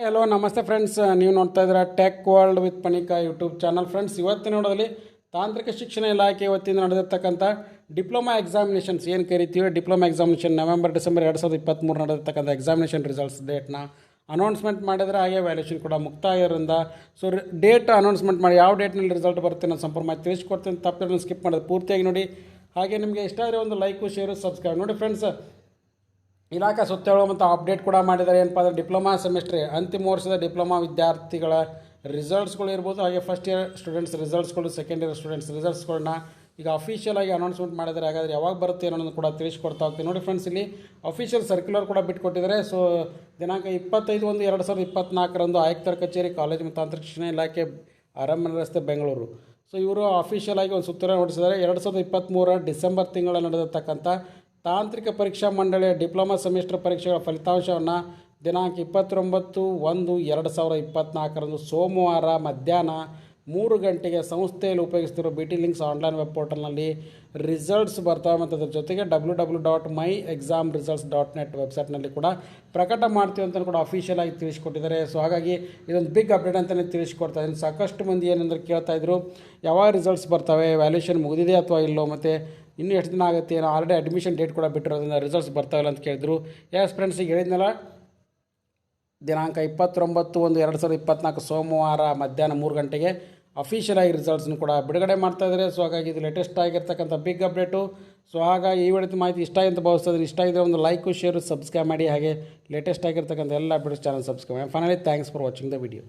Hello ನಮಸ್ತೆ friends, ನೀವು ನೋಡ್ತಾ ಇದ್ದೀರಾ ಟೆಕ್ ವರ್ಲ್ಡ್ ವಿತ್ ಪನಿಕಾ ಯೂಟ್ಯೂಬ್ ಚಾನಲ್. ಫ್ರೆಂಡ್ಸ್, ಇವತ್ತಿನ ನೋಡೋದಲ್ಲಿ ತಾಂತ್ರಿಕ ಶಿಕ್ಷಣ ಇಲಾಖೆ ವತಿಯಿಂದ ನಡೆದಿರ್ತಕ್ಕಂಥ ಡಿಪ್ಲೊಮಾ ಎಕ್ಸಾಮಿನೇಷನ್ಸ್ ಏನು ಕರಿತೀವಿ, ಡಿಪ್ಲೊಮಾ ಎಕ್ಸಾಮಿನೇಷನ್ ನವೆಂಬರ್-ಡಿಸೆಂಬರ್ 2023 ನಡೆದಿರ್ತಕ್ಕಂಥ ಎಕ್ಸಾಮಿನೇಷನ್ ರಿಸಲ್ಟ್ಸ್ ಡೇಟ್ನ ಅನೌನ್ಸ್ಮೆಂಟ್ ಮಾಡಿದರೆ, ಹಾಗೆ ವ್ಯಾಲ್ಯೂಷನ್ ಕೂಡ ಮುಕ್ತಾಯ ಇರೋದ್ರಿಂದ ಸೊ ಡೇಟ್ ಅನೌನ್ಸ್ಮೆಂಟ್ ಮಾಡಿ ಯಾವ ಡೇಟ್ನಲ್ಲಿ ರಿಸಲ್ಟ್ ಬರುತ್ತೆ ನಾನು ಸಂಪೂರ್ಣ ಮಾಹಿತಿ ತಿಳಿಸ್ಕೊಡ್ತೀನಿ. ತಪ್ಪು ಸ್ಕಿಪ್ ಮಾಡೋದು ಪೂರ್ತಿಯಾಗಿ ನೋಡಿ. ಹಾಗೆ ನಿಮಗೆ ಇಷ್ಟ ಆದರೆ ಒಂದು ಲೈಕು, ಶೇರು, ಸಬ್ಸ್ಕ್ರೈಬ್ ನೋಡಿ. ಫ್ರೆಂಡ್ಸ್, ಇಲಾಖೆ ಸುತ್ತ ಹೇಳುವ ಮತ್ತು ಅಪ್ಡೇಟ್ ಕೂಡ ಮಾಡಿದ್ದಾರೆ. ಏನಪ್ಪ ಅಂದರೆ ಡಿಪ್ಲೊಮಾ ಸೆಮಿಸ್ಟ್ರಿ ಅಂತಿಮ ವರ್ಷದ ಡಿಪ್ಲೊಮಾ ವಿದ್ಯಾರ್ಥಿಗಳ ರಿಸಲ್ಟ್ಸ್ಗಳು ಇರ್ಬೋದು, ಹಾಗೆ ಫಸ್ಟ್ ಇಯರ್ ಸ್ಟೂಡೆಂಟ್ಸ್ ರಿಸಲ್ಟ್ಸ್ಗಳು, ಸೆಕೆಂಡ್ ಇಯರ್ ಸ್ಟೂಡೆಂಟ್ಸ್ ರಿಸಲ್ಟ್ಸ್ಗಳನ್ನ ಈಗ ಅಫಿಷಿಯಲ್ ಆಗಿ ಅನೌನ್ಸ್ಮೆಂಟ್ ಮಾಡಿದ್ದಾರೆ. ಹಾಗಾದರೆ ಯಾವಾಗ ಬರುತ್ತೆ ಅನ್ನೋದನ್ನು ಕೂಡ ತಿಳಿಸ್ಕೊಡ್ತಾ ಹೋಗ್ತೀನಿ. ನೋಡಿ ಫ್ರೆಂಡ್ಸ್, ಇಲ್ಲಿ ಅಫಿಷಿಯಲ್ ಸರ್ಕ್ಯುಲರ್ ಕೂಡ ಬಿಟ್ಕೊಟ್ಟಿದ್ದಾರೆ. ಸೊ ದಿನಾಂಕ 25/1/2024 ಆಯುಕ್ತರ ಕಚೇರಿ, ಕಾಲೇಜು ಮತ್ತು ತಾಂತ್ರಿಕ ಶಿಕ್ಷಣ ಇಲಾಖೆ, ಅರಮನೆ ರಸ್ತೆ, ಬೆಂಗಳೂರು. ಸೊ ಇವರು ಅಫಿಷಿಯಲ್ ಆಗಿ ಒಂದು ಸುತ್ತೋಲೆ ಹೊರಡಿಸಿದ್ದಾರೆ. 2023 ಡಿಸೆಂಬರ್ ತಿಂಗಳಲ್ಲಿ ನಡೆದಿರ್ತಕ್ಕಂಥ ತಾಂತ್ರಿಕ ಪರೀಕ್ಷಾ ಮಂಡಳಿಯ ಡಿಪ್ಲೊಮಾ ಸೆಮಿಸ್ಟರ್ ಪರೀಕ್ಷೆಗಳ ಫಲಿತಾಂಶವನ್ನು ದಿನಾಂಕ 29/1/2024 ಸೋಮವಾರ ಮಧ್ಯಾಹ್ನ 3 ಗಂಟೆಗೆ ಸಂಸ್ಥೆಯಲ್ಲಿ ಉಪಯೋಗಿಸ್ತಿರೋ BT ಲಿಂಕ್ಸ್ ಆನ್ಲೈನ್ ವೆಬ್ ಪೋರ್ಟಲ್ನಲ್ಲಿ ರಿಸಲ್ಟ್ಸ್ ಬರ್ತಾವೆ. ಮತ್ತು ಅದ್ರ ಜೊತೆಗೆ www.myexamresults.net ವೆಬ್ಸೈಟ್ನಲ್ಲಿ ಕೂಡ ಪ್ರಕಟ ಮಾಡ್ತೀವಿ ಅಂತ ಕೂಡ ಅಫಿಷಿಯಲ್ ಆಗಿ ತಿಳಿಸ್ಕೊಟ್ಟಿದ್ದಾರೆ. ಸೊ ಹಾಗಾಗಿ ಇದೊಂದು ಬಿಗ್ ಅಪ್ಡೇಟ್ ಅಂತಲೇ ತಿಳಿಸ್ಕೊಡ್ತಾ ಇದ್ದೀನಿ. ಸಾಕಷ್ಟು ಮಂದಿ ಏನಂದ್ರೆ ಕೇಳ್ತಾಯಿದ್ರು, ಯಾವಾಗ ರಿಸಲ್ಟ್ಸ್ ಬರ್ತವೆ, ವ್ಯಾಲ್ಯೂಷನ್ ಮುಗಿದಿದೆ ಅಥವಾ ಇಲ್ಲೋ, ಮತ್ತು ಇನ್ನೂ ಎಷ್ಟು ದಿನ ಆಗುತ್ತೆ, ಏನೋ ಆಲ್ರೆಡಿ ಅಡ್ಮಿಷನ್ ಡೇಟ್ ಕೂಡ ಬಿಟ್ಟಿರೋದ್ರಿಂದ ರಿಸಲ್ಟ್ಸ್ ಬರ್ತಾಯಿಲ್ಲ ಅಂತ ಕೇಳಿದ್ರು. ಎಸ್ ಫ್ರೆಂಡ್ಸ್, ಈಗ ಹೇಳಿದ್ನಲ್ಲ, ದಿನಾಂಕ 29/1/2024 ಸೋಮವಾರ ಮಧ್ಯಾಹ್ನ 3 ಗಂಟೆಗೆ ಅಫಿಷಿಯಲ್ ಆಗಿ ರಿಸಲ್ಟ್ಸ್ನು ಕೂಡ ಬಿಡುಗಡೆ ಮಾಡ್ತಾಯಿದ್ದಾರೆ. ಸೊ ಹಾಗಾಗಿ ಇದು ಲೇಟೆಸ್ಟ್ ಆಗಿರ್ತಕ್ಕಂಥ ಬಿಗ್ ಅಪ್ಡೇಟು. ಸೊ ಹಾಗಾಗಿ ಈ ವಿಡಿಯೋ ಮಾಹಿತಿ ಇಷ್ಟ ಅಂತ ಭಾವಿಸ್ತಿದ್ದೀನಿ. ಇಷ್ಟ ಇದ್ದರೆ ಒಂದು ಲೈಕು, ಶೇರು, ಸಬ್ಸ್ಕ್ರೈಬ್ ಮಾಡಿ. ಹಾಗೆ ಲೇಟೆಸ್ಟ್ ಆಗಿರ್ತಕ್ಕಂಥ ಎಲ್ಲ ಅಪ್ಡೇಟ್ಸ್ ಚಾನಲ್ ಸಬ್ಸ್ಕ್ರೈಬ್ ಮಾಡಿ. Finally thanks for watching the video.